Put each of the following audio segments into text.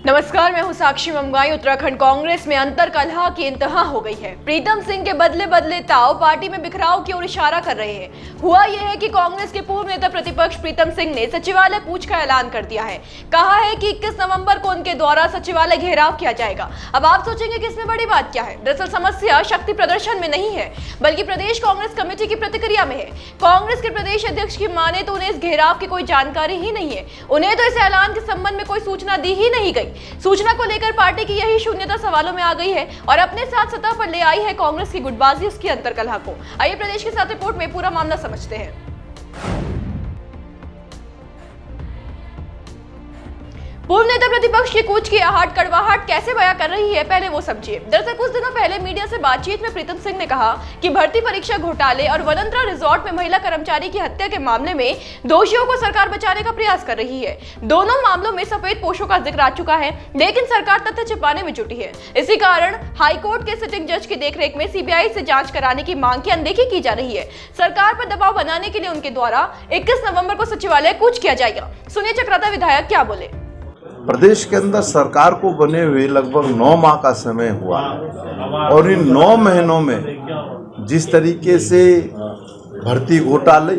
नमस्कार, मैं हूं साक्षी ममगाई। उत्तराखंड कांग्रेस में अंतर्कलह की इंतहा हो गई है। प्रीतम सिंह के बदले बदले ताव पार्टी में बिखराव की ओर इशारा कर रहे हैं। हुआ यह है कि कांग्रेस के पूर्व नेता प्रतिपक्ष प्रीतम सिंह ने सचिवालय कूच का ऐलान कर दिया है। कहा है कि 21 नवंबर को उनके द्वारा सचिवालय घेराव किया जाएगा। अब आप सोचेंगे कि इसमें बड़ी बात क्या है। दरअसल समस्या शक्ति प्रदर्शन में नहीं है, बल्कि प्रदेश कांग्रेस कमेटी की प्रतिक्रिया में है। कांग्रेस के प्रदेश अध्यक्ष की माने तो उन्हें इस घेराव की कोई जानकारी ही नहीं है। उन्हें तो इस ऐलान के संबंध में कोई सूचना दी ही नहीं गई। सूचना को लेकर पार्टी की यही शून्यता सवालों में आ गई है और अपने साथ सतह पर ले आई है कांग्रेस की गुटबाजी, उसकी अंतर्कलह को। आइए प्रदेश के साथ रिपोर्ट में पूरा मामला समझते हैं। पूर्व नेता प्रतिपक्ष की कूच की आहट कड़वाहट कैसे बयां कर रही है, पहले वो समझिए। दरअसल कुछ दिनों पहले मीडिया से बातचीत में प्रीतम सिंह ने कहा कि भर्ती परीक्षा घोटाले और वनंतरा रिजॉर्ट में महिला कर्मचारी की हत्या के मामले में दोषियों को सरकार बचाने का प्रयास कर रही है। दोनों मामलों में सफेद पोशों का जिक्र आ चुका है, लेकिन सरकार तथ्य छिपाने में जुटी है। इसी कारण हाईकोर्ट के सिटिंग जज की देखरेख में सीबीआई से जांच कराने की मांग की अनदेखी की जा रही है। सरकार पर दबाव बनाने के लिए उनके द्वारा 21 नवंबर को सचिवालय कूच किया जाएगा। सुनिए चक्राता विधायक क्या बोले। प्रदेश के अंदर सरकार को बने हुए लगभग 9 माह का समय हुआ और इन 9 महीनों में जिस तरीके से भर्ती घोटाले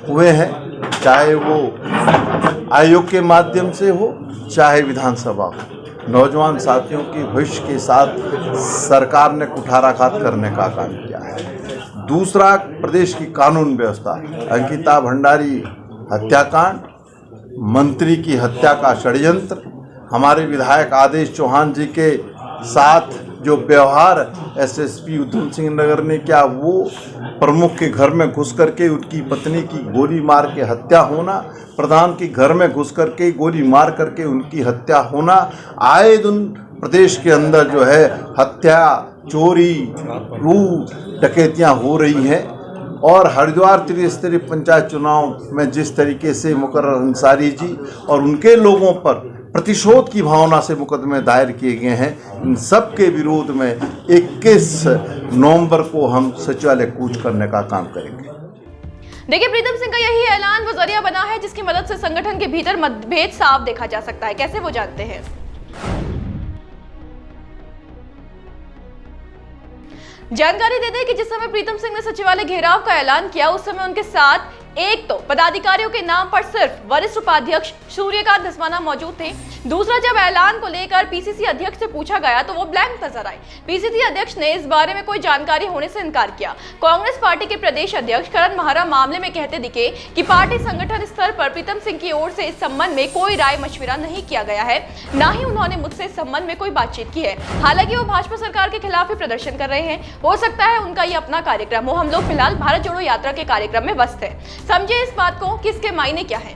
हुए हैं, चाहे वो आयोग के माध्यम से हो चाहे विधानसभा हो, नौजवान साथियों की भविष्य के साथ सरकार ने कुठाराघात करने का काम किया है। दूसरा, प्रदेश की कानून व्यवस्था, अंकिता भंडारी हत्याकांड, मंत्री की हत्या का षड्यंत्र, हमारे विधायक आदेश चौहान जी के साथ जो व्यवहार एसएसपी उधम सिंह नगर ने किया, वो प्रमुख के घर में घुस करके उनकी पत्नी की गोली मार के हत्या होना, प्रधान के घर में घुस करके गोली मार करके उनकी हत्या होना, आए दिन प्रदेश के अंदर जो है हत्या, चोरी, लूट, डकैतियाँ हो रही हैं। और हरिद्वार त्रिस्तरीय पंचायत चुनाव में जिस तरीके से मुकर्रर अंसारी जी और उनके लोगों पर प्रतिशोध की भावना से मुकदमे दायर किए गए हैं, इन सब के विरोध में 21 नवंबर को हम सचिवालय कूच करने का काम करेंगे। देखिए, प्रीतम सिंह का यही ऐलान वो जरिया बना है जिसकी मदद से संगठन के भीतर मतभेद साफ देखा जा सकता है। कैसे, वो जानते हैं। जानकारी दे दें कि जिस समय प्रीतम सिंह ने सचिवालय घेराव का ऐलान किया, उस समय उनके साथ एक तो पदाधिकारियों के नाम पर सिर्फ वरिष्ठ उपाध्यक्ष सूर्यकांत धस्माना मौजूद थे। दूसरा, जब ऐलान को लेकर पीसीसी अध्यक्ष से पूछा गया तो वो ब्लैंक नजर आए। पीसीसी अध्यक्ष ने इस बारे में कोई जानकारी होने से इनकार किया। कांग्रेस पार्टी के प्रदेश अध्यक्ष करण महरा मामले में कहते दिखे कि पार्टी संगठन स्तर पर प्रीतम सिंह की ओर से इस संबंध में कोई राय मशविरा नहीं किया गया है, न ही उन्होंने मुझसे इस संबंध में कोई बातचीत की है। हालांकि वो भाजपा सरकार के खिलाफ ही प्रदर्शन कर रहे हैं। हो सकता है उनका ये अपना कार्यक्रम हो। हम लोग फिलहाल भारत जोड़ो यात्रा के कार्यक्रम में व्यस्त हैं। समझिए इस बात को कि इसके मायने क्या है।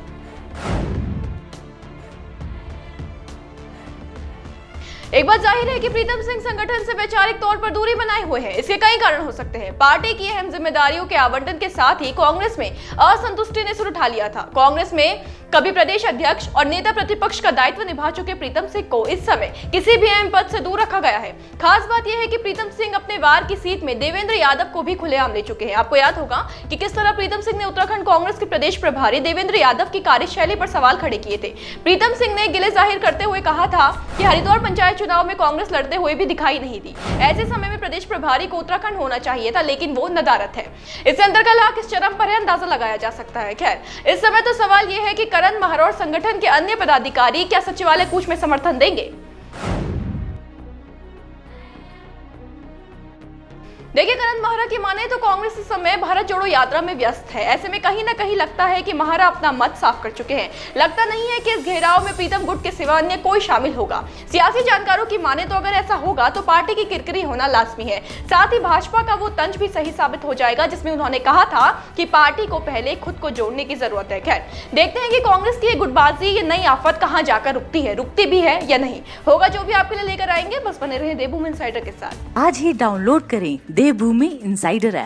एक बात जाहिर है कि प्रीतम सिंह संगठन से वैचारिक तौर पर दूरी बनाए हुए हैं। इसके कई कारण हो सकते हैं। पार्टी की अहम जिम्मेदारियों के आवंटन के साथ ही कांग्रेस में असंतुष्टि ने सुर उठा लिया था। कांग्रेस में कभी प्रदेश अध्यक्ष और नेता प्रतिपक्ष का दायित्व निभा चुके प्रीतम सिंह को इस समय किसी भी अहम पद से दूर रखा गया है। खास बात यह है कि प्रीतम सिंह अपने वार की सीट में देवेंद्र यादव को भी खुलेआम ले चुके हैं। आपको याद होगा कि किस तरह प्रीतम सिंह ने उत्तराखंड कांग्रेस के प्रदेश प्रभारी देवेंद्र यादव की कार्यशैली पर सवाल खड़े किए थे। प्रीतम सिंह ने गिले जाहिर करते हुए कहा था कि हरिद्वार पंचायत चुनाव में कांग्रेस लड़ते हुए भी दिखाई नहीं दी। ऐसे समय में प्रदेश प्रभारी को उत्तराखंड होना चाहिए था, लेकिन वो नदारत है। इससे अंतर्कलह किस चरम पर है, अंदाजा लगाया जा सकता है। खैर, इस समय तो सवाल यह है कि करण महरा और संगठन के अन्य पदाधिकारी क्या सचिवालय कूच में समर्थन देंगे। देखिए, करण महरा की माने तो कांग्रेस इस समय भारत जोड़ो यात्रा में व्यस्त है। ऐसे में कहीं ना कहीं लगता है कि महरा अपना मत साफ कर चुके हैं। लगता नहीं है कि इस घेराव में प्रीतम गुट के सिवा अन्य कोई शामिल होगा। सियासी जानकारों की माने तो अगर ऐसा होगा तो पार्टी की किरकिरी होना लाजमी है। साथ ही भाजपा का वो तंज भी सही साबित हो जाएगा जिसमें उन्होंने कहा था कि पार्टी को पहले खुद को जोड़ने की जरूरत है। खैर, देखते हैं कि कांग्रेस की ये गुटबाजी, ये नई आफत कहां जाकर रुकती है, रुकती भी है या नहीं। होगा जो भी आपके लिए लेकर आएंगे। बस बने रहे देवभूमि इनसाइडर के साथ। आज ही डाउनलोड करें देवभूमि इनसाइडर ऐप।